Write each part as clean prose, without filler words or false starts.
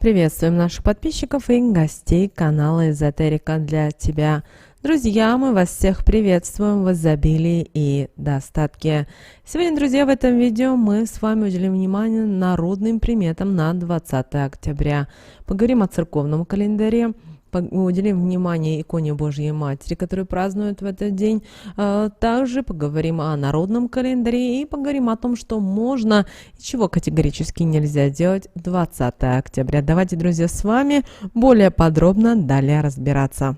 Приветствуем наших подписчиков и гостей канала Эзотерика для тебя. Друзья, мы вас всех приветствуем в изобилии и достатке. Сегодня, друзья, в этом видео мы с вами уделим внимание народным приметам на 20 октября. Поговорим о церковном календаре. Уделим внимание иконе Божьей Матери, которую празднуют в этот день. Также поговорим о народном календаре и поговорим о том, что можно и чего категорически нельзя делать 20 октября. Давайте, друзья, с вами более подробно далее разбираться.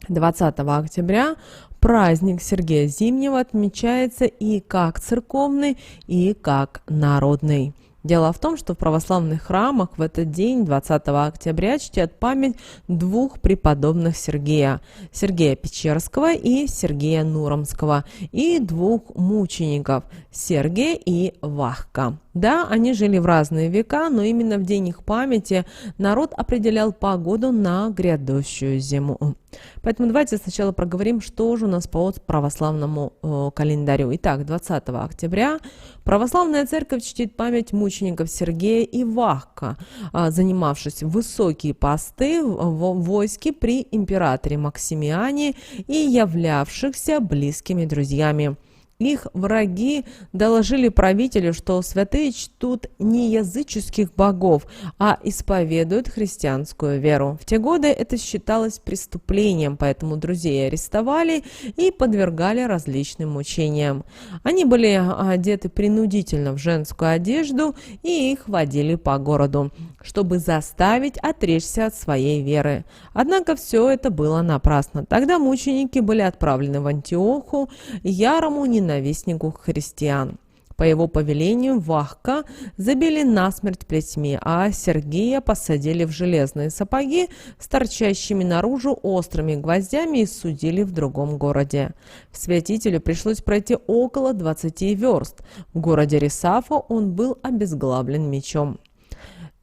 20 октября праздник Сергия Зимнего отмечается и как церковный, и как народный. Дело в том, что в православных храмах в этот день, 20 октября, чтят память двух преподобных Сергея. Сергея Печерского и Сергея Нуромского. И двух мучеников – Сергия и Вахка. Да, они жили в разные века, но именно в день их памяти народ определял погоду на грядущую зиму. Поэтому давайте сначала проговорим, что же у нас по православному календарю. Итак, 20 октября православная церковь чтит память мучеников Сергея и Вахка, занимавшись высокие посты в войске при императоре Максимиане и являвшихся близкими друзьями. Их враги доложили правителю, что святые чтут не языческих богов, а исповедуют христианскую веру. В те годы это считалось преступлением, поэтому друзей арестовали и подвергали различным мучениям. Они были одеты принудительно в женскую одежду, и их водили по городу, чтобы заставить отречься от своей веры. Однако все это было напрасно. Тогда мученики были отправлены в Антиоху, ярому ненавистнику христиан. По его повелению Вахка забили насмерть плетьми, а Сергея посадили в железные сапоги с торчащими наружу острыми гвоздями и судили в другом городе. Святителю пришлось пройти около 20 верст. В городе Рисафа он был обезглавлен мечом.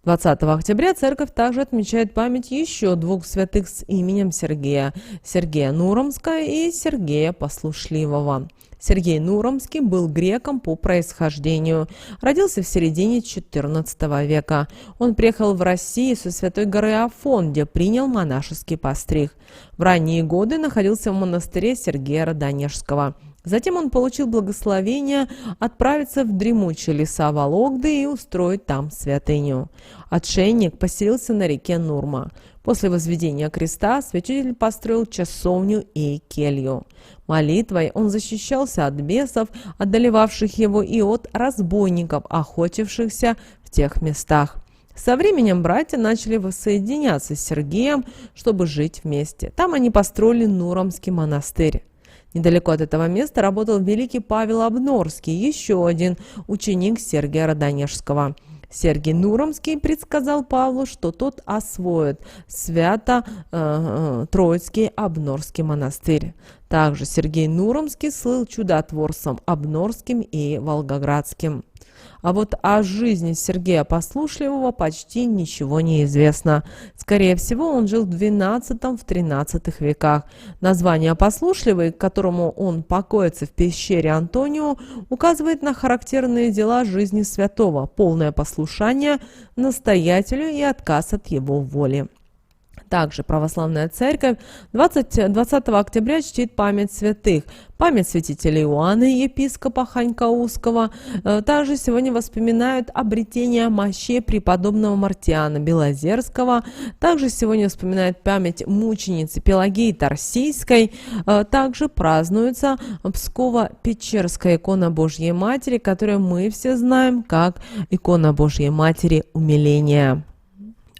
20 октября церковь также отмечает память еще двух святых с именем Сергея – Сергея Нуромского и Сергея Послушливого. Сергей Нуромский был греком по происхождению. Родился в середине XIV века. Он приехал в Россию со святой горы Афон, где принял монашеский постриг. В ранние годы находился в монастыре Сергия Родонежского. Затем он получил благословение отправиться в дремучие леса Вологды и устроить там святыню. Отшельник поселился на реке Нурма. После возведения креста святитель построил часовню и келью. Молитвой он защищался от бесов, одолевавших его, и от разбойников, охотившихся в тех местах. Со временем братья начали воссоединяться с Сергеем, чтобы жить вместе. Там они построили Нуромский монастырь. Недалеко от этого места работал великий Павел Обнорский, еще один ученик Сергия Родонежского. Сергий Нуромский предсказал Павлу, что тот освоит Свято-Троицкий Обнорский монастырь. Также Сергей Нуромский слыл чудотворцем Обнорским и Волгоградским. А вот о жизни Сергея Послушливого почти ничего не известно. Скорее всего, он жил в XII-XIII веках. Название «Послушливый», к которому он покоится в пещере Антонио, указывает на характерные дела жизни святого, полное послушание настоятелю и отказ от его воли. Также православная церковь 20 октября чтит память святых, память святителя Иоанна, епископа Ханькауского. Также сегодня вспоминают обретение мощей преподобного Мартиана Белозерского. Также сегодня вспоминают память мученицы Пелагеи Тарсийской. Также празднуется Псково-Печерская икона Божьей Матери, которую мы все знаем как икона Божьей Матери Умиления.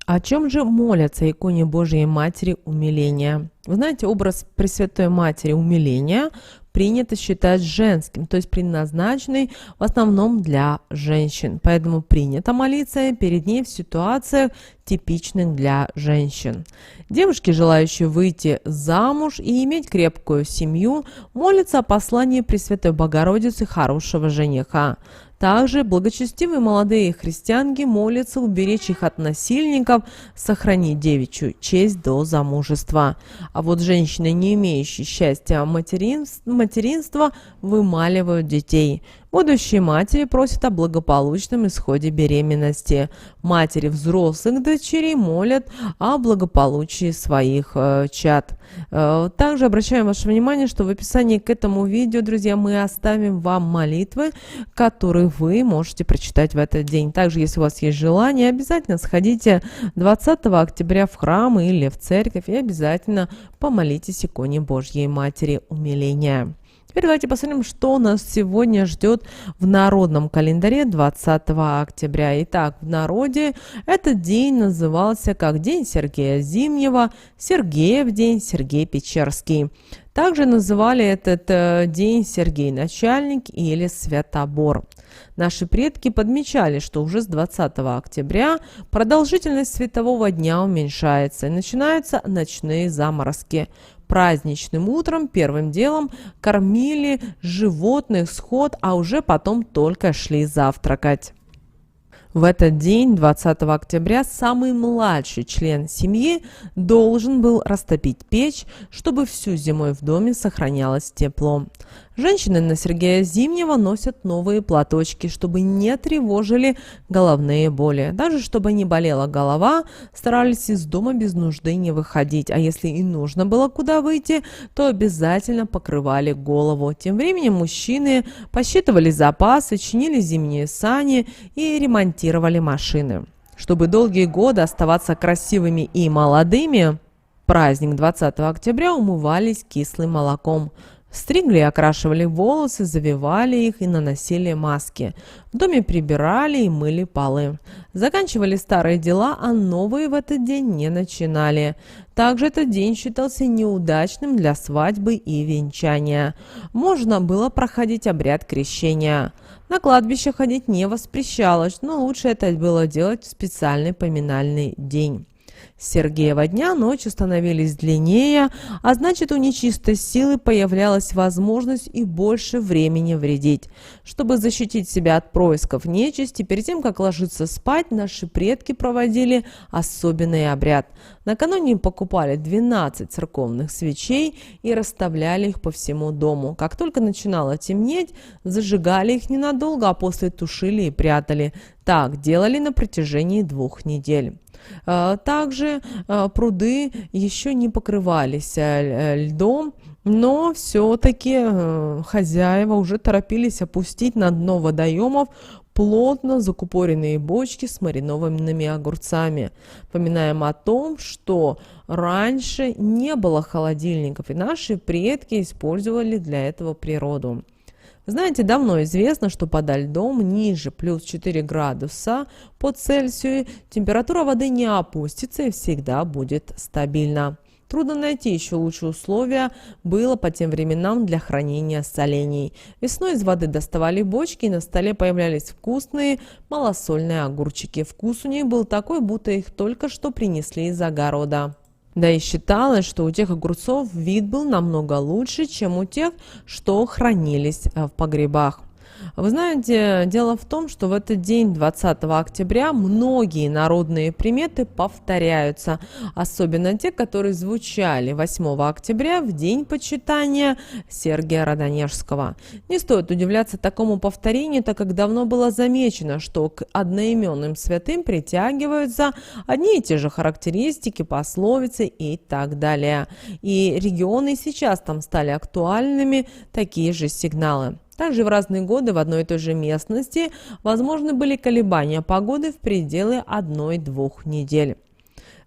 О чем же молятся иконе Божьей Матери Умиления? Вы знаете, образ Пресвятой Матери Умиления принято считать женским, то есть предназначенный в основном для женщин. Поэтому принято молиться перед ней в ситуациях, типичных для женщин. Девушки, желающие выйти замуж и иметь крепкую семью, молятся о послании Пресвятой Богородицы хорошего жениха. Также благочестивые молодые христианки молятся уберечь их от насильников, сохранить девичью честь до замужества. А вот женщины, не имеющие счастья материнства, вымаливают детей. Будущие матери просят о благополучном исходе беременности. Матери взрослых дочерей молят о благополучии своих чад. Также обращаем ваше внимание, что в описании к этому видео, друзья, мы оставим вам молитвы, которые вы можете прочитать в этот день. Также, если у вас есть желание, обязательно сходите 20 октября в храм или в церковь и обязательно помолитесь иконе Божьей Матери умиления. Теперь давайте посмотрим, что нас сегодня ждет в народном календаре 20 октября. Итак, в народе этот день назывался как День Сергея Зимнего, Сергеев день, Сергей Печерский. Также называли этот день Сергей Начальник или Святобор. Наши предки подмечали, что уже с 20 октября продолжительность светового дня уменьшается и начинаются ночные заморозки. Праздничным утром первым делом кормили животных скот, а уже потом только шли завтракать. В этот день, 20 октября, самый младший член семьи должен был растопить печь, чтобы всю зимой в доме сохранялось тепло. Женщины на Сергея Зимнего носят новые платочки, чтобы не тревожили головные боли. Даже чтобы не болела голова, старались из дома без нужды не выходить. А если и нужно было куда выйти, то обязательно покрывали голову. Тем временем мужчины посчитывали запасы, чинили зимние сани и ремонтировали машины. Чтобы долгие годы оставаться красивыми и молодыми, в праздник 20 октября умывались кислым молоком. Стригли и окрашивали волосы, завивали их и наносили маски. В доме прибирали и мыли полы. Заканчивали старые дела, а новые в этот день не начинали. Также этот день считался неудачным для свадьбы и венчания. Можно было проходить обряд крещения. На кладбище ходить не воспрещалось, но лучше это было делать в специальный поминальный день. С Сергеева дня ночи становились длиннее, а значит, у нечистой силы появлялась возможность и больше времени вредить. Чтобы защитить себя от происков нечисти, перед тем, как ложиться спать, наши предки проводили особенный обряд. Накануне покупали 12 церковных свечей и расставляли их по всему дому. Как только начинало темнеть, зажигали их ненадолго, а после тушили и прятали. Так делали на протяжении 2 недель. Также пруды еще не покрывались льдом, но все-таки хозяева уже торопились опустить на дно водоемов плотно закупоренные бочки с маринованными огурцами. Поминаем о том, что раньше не было холодильников, и наши предки использовали для этого природу. Знаете, давно известно, что подо льдом ниже плюс 4 градуса по Цельсию температура воды не опустится и всегда будет стабильна. Трудно найти еще лучшие условия было по тем временам для хранения солений. Весной из воды доставали бочки, и на столе появлялись вкусные малосольные огурчики. Вкус у них был такой, будто их только что принесли из огорода. Да и считалось, что у тех огурцов вид был намного лучше, чем у тех, что хранились в погребах. Вы знаете, дело в том, что в этот день, 20 октября, многие народные приметы повторяются, особенно те, которые звучали 8 октября в день почитания Сергия Родонежского. Не стоит удивляться такому повторению, так как давно было замечено, что к одноименным святым притягиваются одни и те же характеристики, пословицы и так далее. И регионы сейчас там стали актуальными такие же сигналы. Также в разные годы в одной и той же местности возможны были колебания погоды в пределы 1-2 недель.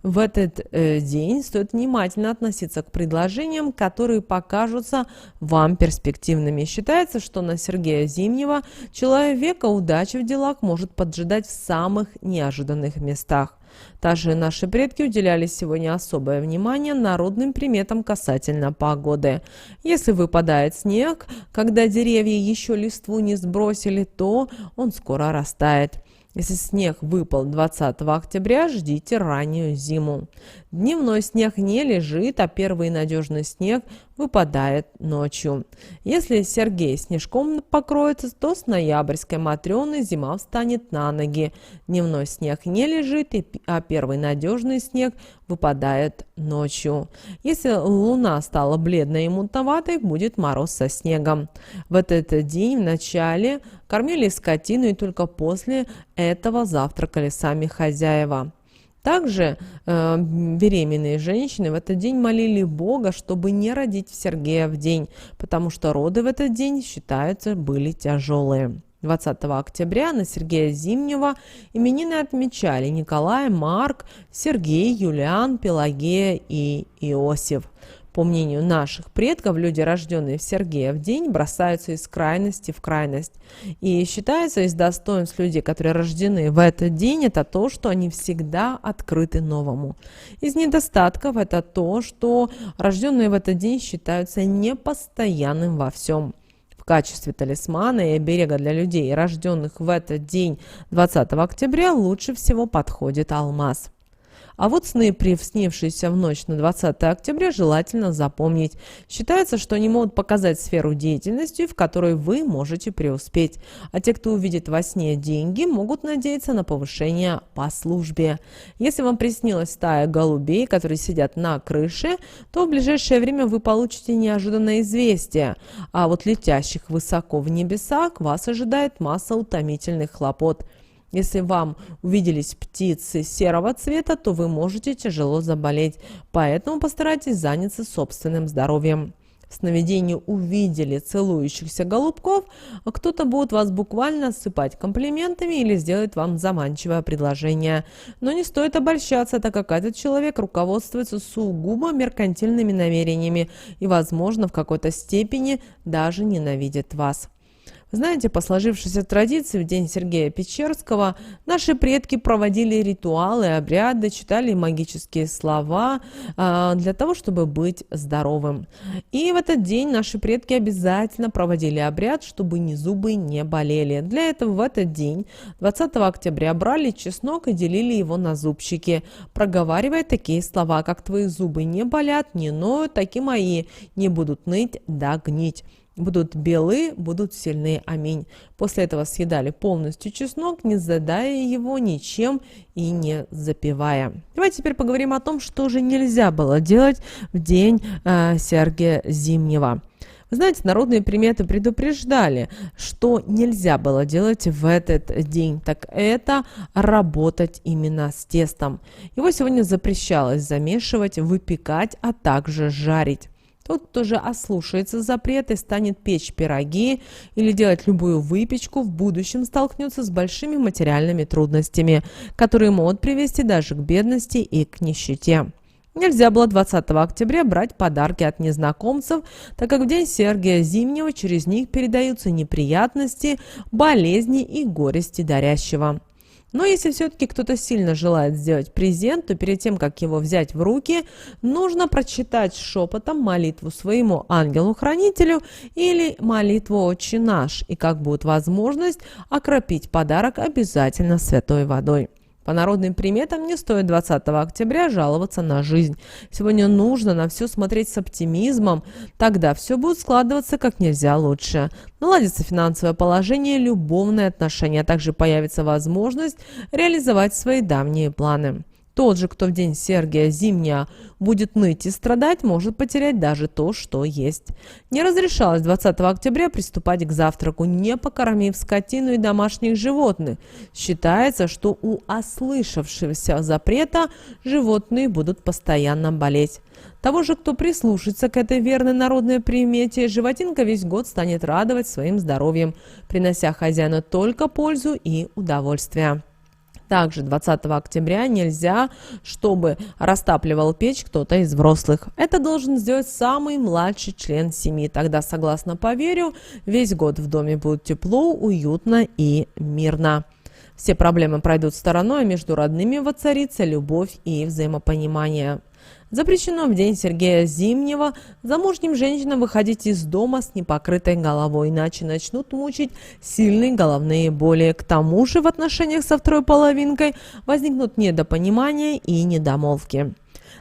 В этот день стоит внимательно относиться к предложениям, которые покажутся вам перспективными. Считается, что на Сергея Зимнего человека удача в делах может поджидать в самых неожиданных местах. Также наши предки уделяли сегодня особое внимание народным приметам касательно погоды. Если выпадает снег, когда деревья еще листву не сбросили, то он скоро растает. Если снег выпал 20 октября, ждите раннюю зиму. Дневной снег не лежит, а первый надежный снег выпадает ночью. Если Сергей снежком покроется, то с ноябрьской Матрёны зима встанет на ноги. Дневной снег не лежит, а первый надежный снег выпадает ночью. Если луна стала бледной и мутноватой, будет мороз со снегом. В этот день в начале кормили скотину и только после этого завтракали сами хозяева. Также беременные женщины в этот день молили Бога, чтобы не родить в Сергеев день, потому что роды в этот день, считаются, были тяжелые. 20 октября на Сергея Зимнего именины отмечали Николай, Марк, Сергей, Юлиан, Пелагея и Иосиф. По мнению наших предков, люди, рожденные в Сергеев день, бросаются из крайности в крайность. И считается из достоинств людей, которые рождены в этот день, это то, что они всегда открыты новому. Из недостатков это то, что рожденные в этот день считаются непостоянным во всем. В качестве талисмана и оберега для людей, рожденных в этот день 20 октября, лучше всего подходит алмаз. А вот сны, приснившиеся в ночь на 20 октября, желательно запомнить. Считается, что они могут показать сферу деятельности, в которой вы можете преуспеть. А те, кто увидит во сне деньги, могут надеяться на повышение по службе. Если вам приснилась стая голубей, которые сидят на крыше, то в ближайшее время вы получите неожиданное известие. А вот летящих высоко в небесах вас ожидает масса утомительных хлопот. Если вам увиделись птицы серого цвета, то вы можете тяжело заболеть, поэтому постарайтесь заняться собственным здоровьем. В сновидении увидели целующихся голубков, а кто-то будет вас буквально осыпать комплиментами или сделает вам заманчивое предложение. Но не стоит обольщаться, так как этот человек руководствуется сугубо меркантильными намерениями и, возможно, в какой-то степени даже ненавидит вас. Знаете, по сложившейся традиции в день Сергея Печерского наши предки проводили ритуалы, обряды, читали магические слова для того, чтобы быть здоровым. И в этот день наши предки обязательно проводили обряд, чтобы ни зубы не болели. Для этого в этот день, 20 октября, брали чеснок и делили его на зубчики, проговаривая такие слова, как «твои зубы не болят, не ноют, так и мои не будут ныть да гнить». Будут белы, будут сильны. Аминь. После этого съедали полностью чеснок, не задая его ничем и не запивая. Давайте теперь поговорим о том, что же нельзя было делать в день Сергия Зимнего. Вы знаете, народные приметы предупреждали, что нельзя было делать в этот день. Так это работать именно с тестом. Его сегодня запрещалось замешивать, выпекать, а также жарить. Тот, кто же ослушается запрета и станет печь пироги или делать любую выпечку, в будущем столкнется с большими материальными трудностями, которые могут привести даже к бедности и к нищете. Нельзя было 20 октября брать подарки от незнакомцев, так как в день Сергия Зимнего через них передаются неприятности, болезни и горести дарящего. Но если все-таки кто-то сильно желает сделать презент, то перед тем, как его взять в руки, нужно прочитать шепотом молитву своему ангелу-хранителю или молитву «Отче наш», и, как будет возможность, окропить подарок обязательно святой водой. По народным приметам не стоит 20 октября жаловаться на жизнь. Сегодня нужно на все смотреть с оптимизмом, тогда все будет складываться как нельзя лучше. Наладится финансовое положение, любовные отношения, а также появится возможность реализовать свои давние планы. Тот же, кто в день Сергия Зимнего будет ныть и страдать, может потерять даже то, что есть. Не разрешалось 20 октября приступать к завтраку, не покормив скотину и домашних животных. Считается, что у ослышавшегося запрета животные будут постоянно болеть. Того же, кто прислушается к этой верной народной примете, животинка весь год станет радовать своим здоровьем, принося хозяину только пользу и удовольствие. Также 20 октября нельзя, чтобы растапливал печь кто-то из взрослых. Это должен сделать самый младший член семьи. Тогда, согласно поверью, весь год в доме будет тепло, уютно и мирно. Все проблемы пройдут стороной, а между родными воцарится любовь и взаимопонимание. Запрещено в день Сергея Зимнего замужним женщинам выходить из дома с непокрытой головой, иначе начнут мучить сильные головные боли. К тому же в отношениях со второй половинкой возникнут недопонимания и недомолвки.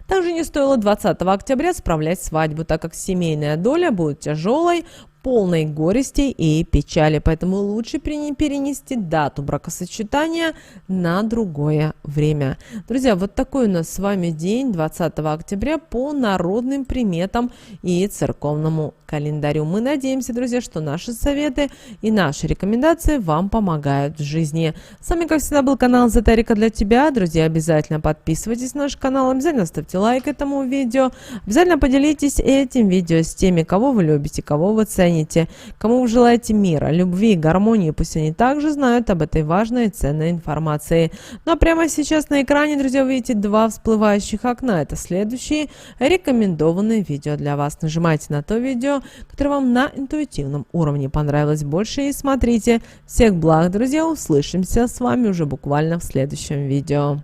Также не стоило 20 октября справлять свадьбу, так как семейная доля будет тяжелой, полной горести и печали, поэтому лучше перенести дату бракосочетания на другое время. Друзья, вот такой у нас с вами день 20 октября по народным приметам и церковному календарю. Мы надеемся, друзья, что наши советы и наши рекомендации вам помогают в жизни. С вами, как всегда, был канал Эзотерика для тебя. Друзья, обязательно подписывайтесь на наш канал, обязательно ставьте лайк этому видео, обязательно поделитесь этим видео с теми, кого вы любите, кого вы цените, кому вы желаете мира, любви, гармонии, пусть они также знают об этой важной и ценной информации. Ну а прямо сейчас на экране, друзья, вы видите два всплывающих окна. Это следующие рекомендованные видео для вас. Нажимайте на то видео, которое вам на интуитивном уровне понравилось больше, и смотрите. Всех благ, друзья, услышимся с вами уже буквально в следующем видео.